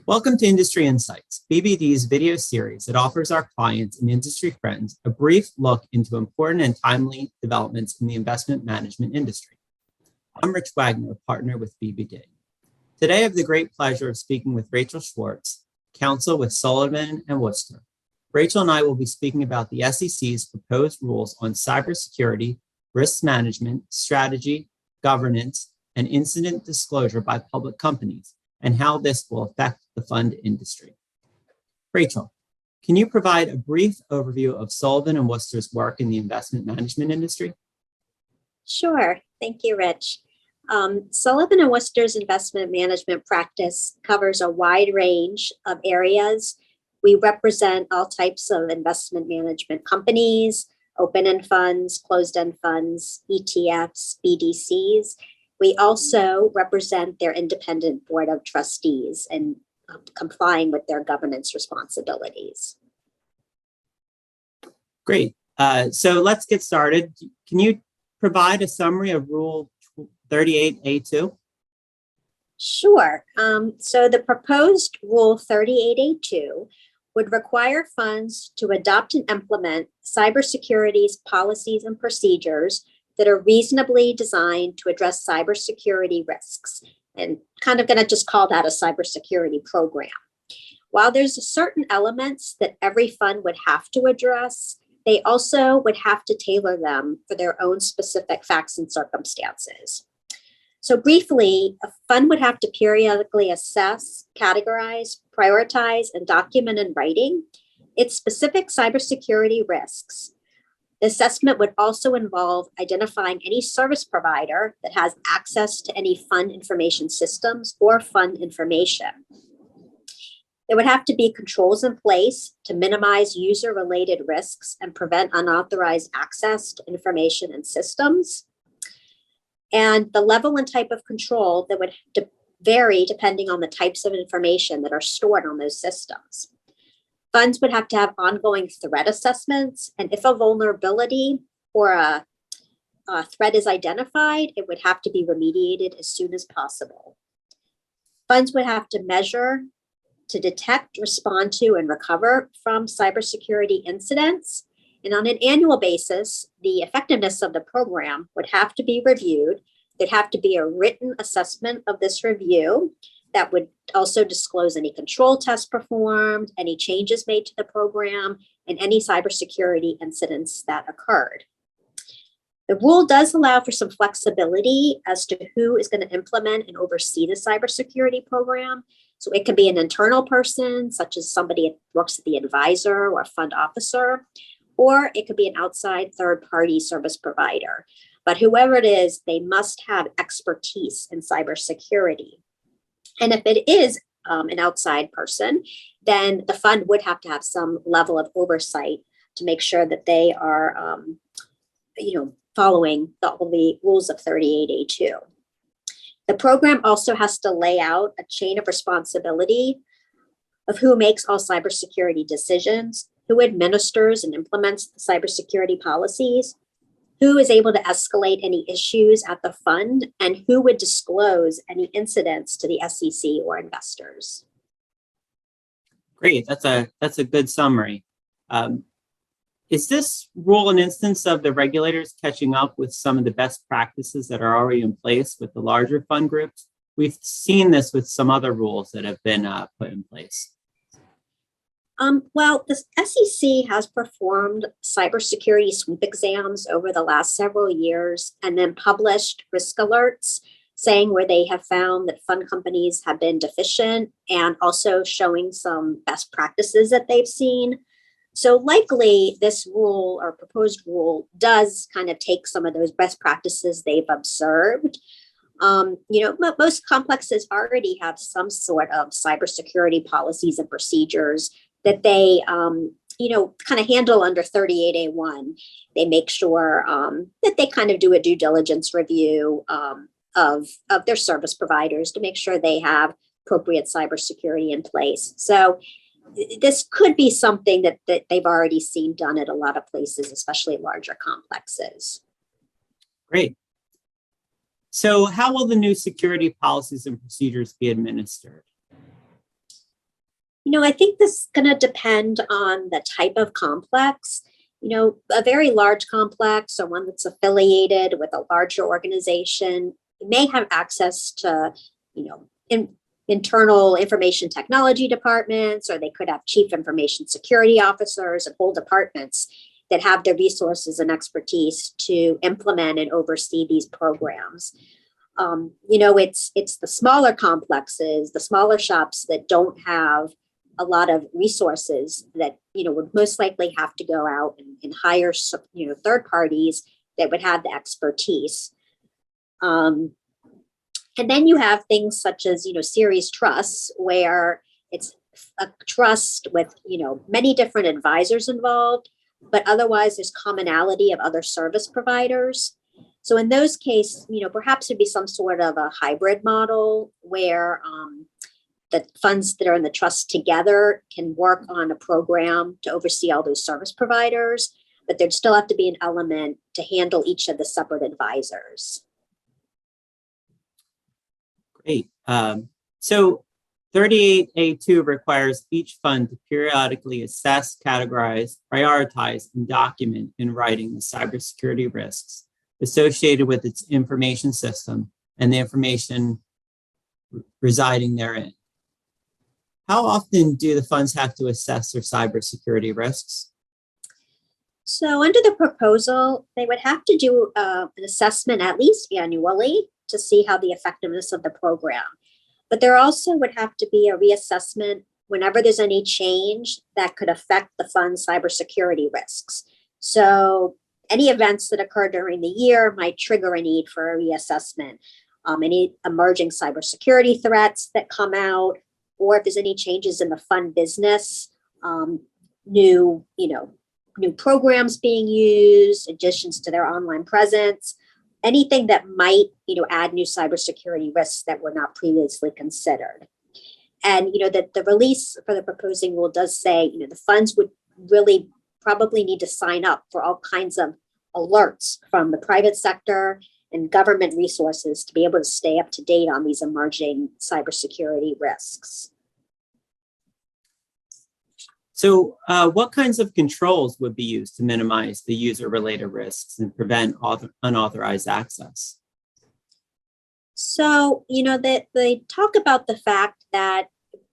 Welcome to Industry Insights, BBD's video series that offers our clients and industry friends a brief look into important and timely developments in the investment management industry. I'm Wagner, partner with BBD. Today, I have the great pleasure of speaking with Rachael Schwartz, counsel with Sullivan and Worcester. Rachael and I will be speaking about the SEC's proposed rules on cybersecurity, risk management, strategy, governance, and incident disclosure by public companies, and how this will affect the fund industry. Rachael, can you provide a brief overview of Sullivan and Worcester's work in the investment management industry? Sure. Thank you, Rich. Sullivan and Worcester's investment management practice covers a wide range of areas. We represent all types of investment management companies, open-end funds, closed-end funds, ETFs, BDCs. We also represent their independent board of trustees and complying with their governance responsibilities. Great. So let's get started. Can you provide a summary of Rule 38A2? Sure. So the proposed Rule 38A2 would require funds to adopt and implement cybersecurity's policies and procedures that are reasonably designed to address cybersecurity risks, and kind of going to just call that a cybersecurity program. While there's certain elements that every fund would have to address, they also would have to tailor them for their own specific facts and circumstances. So briefly, a fund would have to periodically assess, categorize, prioritize, and document in writing its specific cybersecurity risks. The assessment would also involve identifying any service provider that has access to any fund information systems or fund information. There would have to be controls in place to minimize user-related risks and prevent unauthorized access to information and systems. And the level and type of control that would vary depending on the types of information that are stored on those systems. Funds would have to have ongoing threat assessments, and if a vulnerability or a threat is identified, it would have to be remediated as soon as possible. Funds would have to measure, to detect, respond to, and recover from cybersecurity incidents. And on an annual basis, the effectiveness of the program would have to be reviewed. There'd have to be a written assessment of this review that would also disclose any control tests performed, any changes made to the program, and any cybersecurity incidents that occurred. The rule does allow for some flexibility as to who is going to implement and oversee the cybersecurity program. So it could be an internal person, such as somebody that works at the advisor or fund officer, or it could be an outside third-party service provider. But whoever it is, they must have expertise in cybersecurity. And if it is an outside person, then the fund would have to have some level of oversight to make sure that they are, following all the rules of 38A2. The program also has to lay out a chain of responsibility of who makes all cybersecurity decisions, who administers and implements the cybersecurity policies, who is able to escalate any issues at the fund, and who would disclose any incidents to the SEC or investors. Great, that's a good summary. Is this rule an instance of the regulators catching up with some of the best practices that are already in place with the larger fund groups? We've seen this with some other rules that have been put in place. Well, the SEC has performed cybersecurity sweep exams over the last several years and then published risk alerts saying where they have found that fund companies have been deficient and also showing some best practices that they've seen. So likely this rule or proposed rule does kind of take some of those best practices they've observed. Most complexes already have some sort of cybersecurity policies and procedures that they, kind of handle under 38A1. They make sure that they kind of do a due diligence review of their service providers to make sure they have appropriate cybersecurity in place. So this could be something that they've already seen done at a lot of places, especially larger complexes. Great. So how will the new security policies and procedures be administered? I think this is going to depend on the type of complex. A very large complex or one that's affiliated with a larger organization may have access to, internal information technology departments, or they could have chief information security officers and whole departments that have the resources and expertise to implement and oversee these programs. It's the smaller complexes, the smaller shops that don't have a lot of resources that, would most likely have to go out and hire, third parties that would have the expertise. And then you have things such as, series trusts, where it's a trust with, many different advisors involved, but otherwise there's commonality of other service providers. So in those cases, perhaps it'd be some sort of a hybrid model where the funds that are in the trust together can work on a program to oversee all those service providers, but there'd still have to be an element to handle each of the separate advisors. Great. So 38A2 requires each fund to periodically assess, categorize, prioritize, and document in writing the cybersecurity risks associated with its information system and the information residing therein. How often do the funds have to assess their cybersecurity risks? So under the proposal, they would have to do an assessment at least annually to see how the effectiveness of the program. But there also would have to be a reassessment whenever there's any change that could affect the fund's cybersecurity risks. So any events that occur during the year might trigger a need for a reassessment. Any emerging cybersecurity threats that come out, or if there's any changes in the fund business, new programs being used, additions to their online presence, anything that might, add new cybersecurity risks that were not previously considered. And, that the release for the proposing rule does say, the funds would really probably need to sign up for all kinds of alerts from the private sector and government resources to be able to stay up to date on these emerging cybersecurity risks. So what kinds of controls would be used to minimize the user-related risks and prevent unauthorized access? So, they talk about the fact that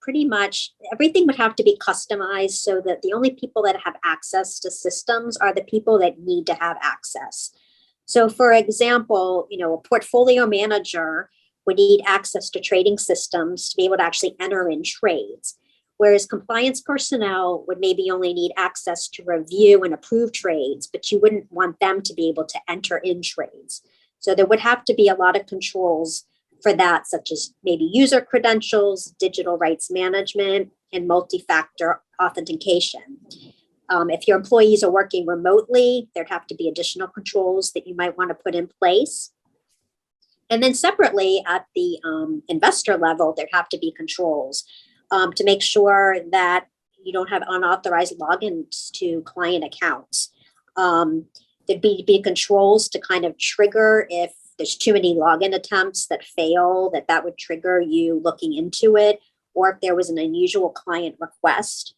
pretty much everything would have to be customized so that the only people that have access to systems are the people that need to have access. So, for example, a portfolio manager would need access to trading systems to be able to actually enter in trades, whereas compliance personnel would maybe only need access to review and approve trades, but you wouldn't want them to be able to enter in trades. So there would have to be a lot of controls for that, such as maybe user credentials, digital rights management, and multi-factor authentication. If your employees are working remotely, there'd have to be additional controls that you might want to put in place. And then separately at the investor level, there'd have to be controls to make sure that you don't have unauthorized logins to client accounts. There'd be controls to kind of trigger if there's too many login attempts that fail, that would trigger you looking into it, or if there was an unusual client request.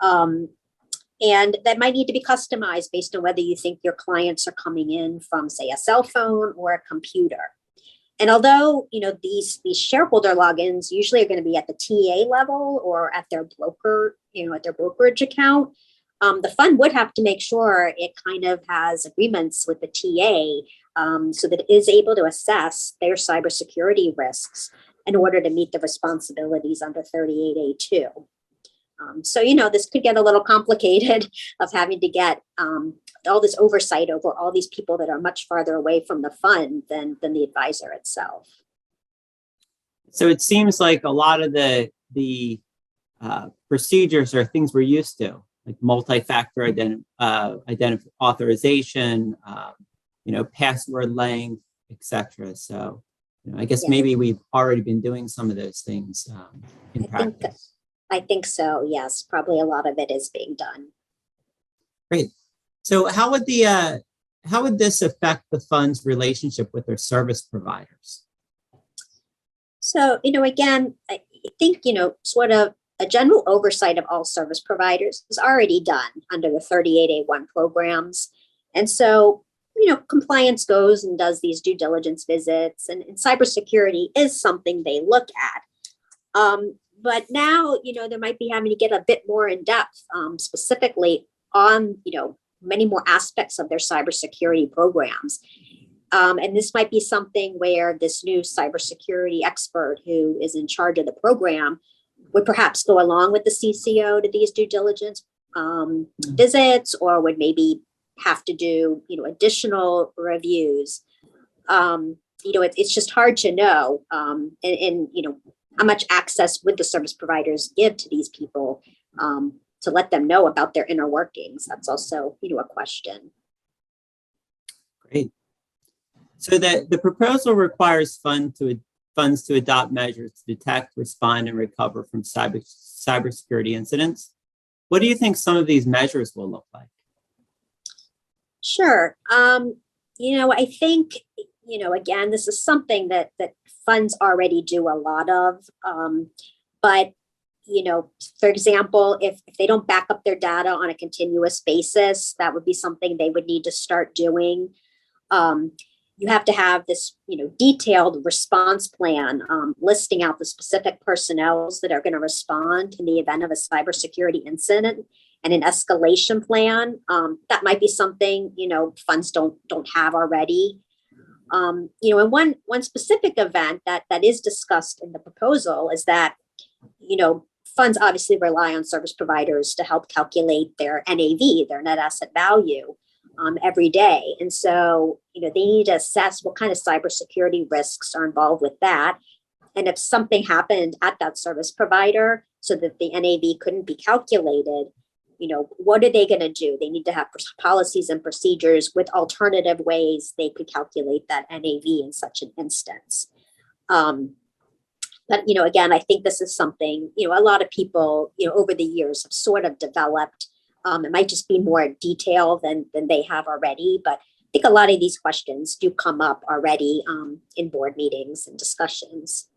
And that might need to be customized based on whether you think your clients are coming in from, say, a cell phone or a computer. And although, these shareholder logins usually are going to be at the TA level or at their broker, at their brokerage account, the fund would have to make sure it kind of has agreements with the TA so that it is able to assess their cybersecurity risks in order to meet the responsibilities under 38A2. So, this could get a little complicated of having to get all this oversight over all these people that are much farther away from the fund than the advisor itself. So it seems like a lot of the procedures are things we're used to, like multi-factor authorization, password length, etc. So, I guess maybe we've already been doing some of those things in practice. I think so. Yes, probably a lot of it is being done. Great. So how would this affect the fund's relationship with their service providers? So, again, I think, sort of a general oversight of all service providers is already done under the 38A1 programs. And so, compliance goes and does these due diligence visits, and cybersecurity is something they look at. But now, there might be having to get a bit more in depth, specifically on, many more aspects of their cybersecurity programs. And this might be something where this new cybersecurity expert who is in charge of the program would perhaps go along with the CCO to these due diligence visits, or would maybe have to do, additional reviews. It's just hard to know, and how much access would the service providers give to these people to let them know about their inner workings. That's also, a question. Great. So the proposal requires funds to adopt measures to detect, respond, and recover from cybersecurity incidents. What do you think some of these measures will look like? Sure. I think, again, this is something that funds already do a lot of. But, for example, if they don't back up their data on a continuous basis, that would be something they would need to start doing. You have to have this, detailed response plan, listing out the specific personnel that are going to respond in the event of a cybersecurity incident, and an escalation plan. That might be something, funds don't have already. And one specific event that is discussed in the proposal is that, funds obviously rely on service providers to help calculate their NAV, their net asset value, every day. And so, they need to assess what kind of cybersecurity risks are involved with that. And if something happened at that service provider so that the NAV couldn't be calculated, what are they going to do? They need to have policies and procedures with alternative ways they could calculate that NAV in such an instance. But, again, I think this is something, a lot of people, over the years have sort of developed. It might just be more detailed than they have already. But I think a lot of these questions do come up already in board meetings and discussions.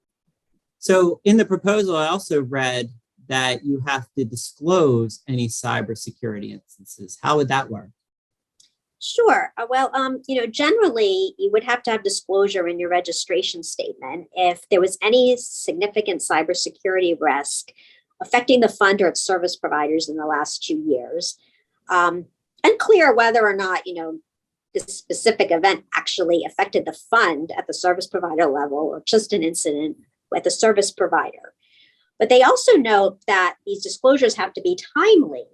So in the proposal, I also read that you have to disclose any cybersecurity instances. How would that work? Sure. Well, generally, you would have to have disclosure in your registration statement if there was any significant cybersecurity risk affecting the fund or its service providers in the last 2 years. Unclear whether or not, this specific event actually affected the fund at the service provider level or just an incident with a service provider. But they also note that these disclosures have to be timely.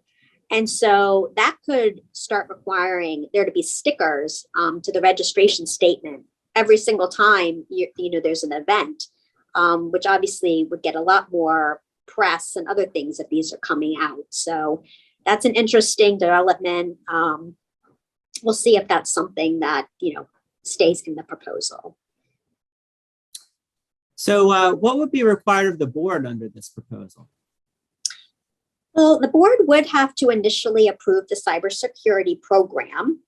And so that could start requiring there to be stickers to the registration statement every single time there's an event, which obviously would get a lot more press and other things if these are coming out. So that's an interesting development. We'll see if that's something that stays in the proposal. So what would be required of the board under this proposal? Well, the board would have to initially approve the cybersecurity program,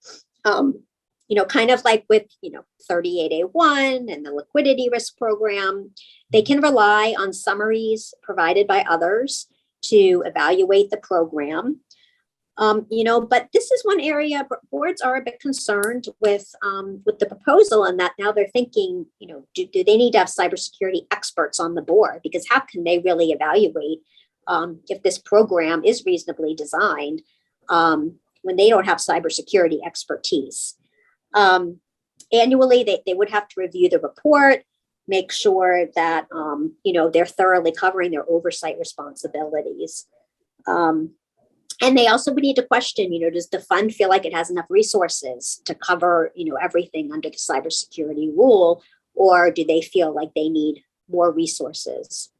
kind of like with, 38A1 and the liquidity risk program. They can rely on summaries provided by others to evaluate the program. But this is one area boards are a bit concerned with the proposal, and that now they're thinking, do they need to have cybersecurity experts on the board? Because how can they really evaluate if this program is reasonably designed when they don't have cybersecurity expertise? Annually, they would have to review the report, make sure that they're thoroughly covering their oversight responsibilities. And they also would need to question, does the fund feel like it has enough resources to cover, everything under the cybersecurity rule, or do they feel like they need more resources?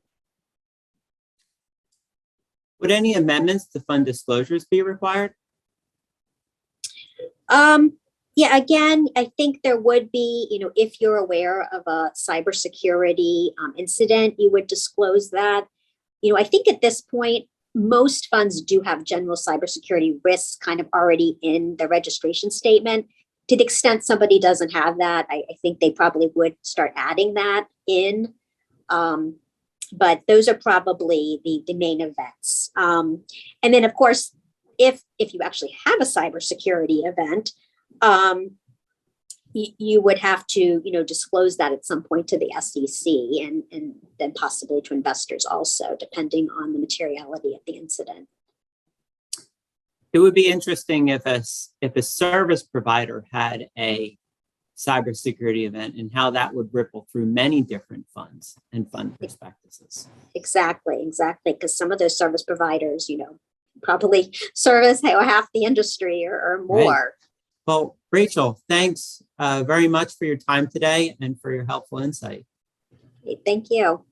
Would any amendments to fund disclosures be required? Yeah, again, I think there would be, if you're aware of a cybersecurity incident, you would disclose that. I think at this point, most funds do have general cybersecurity risks kind of already in the registration statement. To the extent somebody doesn't have that, I think they probably would start adding that in. But those are probably the main events. And then, of course, if you actually have a cybersecurity event, you would have to, disclose that at some point to the SEC and then possibly to investors also, depending on the materiality of the incident. It would be interesting if a service provider had a cybersecurity event and how that would ripple through many different funds and fund prospectuses. Exactly. Because some of those service providers, probably service half the industry or more. Right. Well, Rachel, thanks very much for your time today and for your helpful insight. Thank you.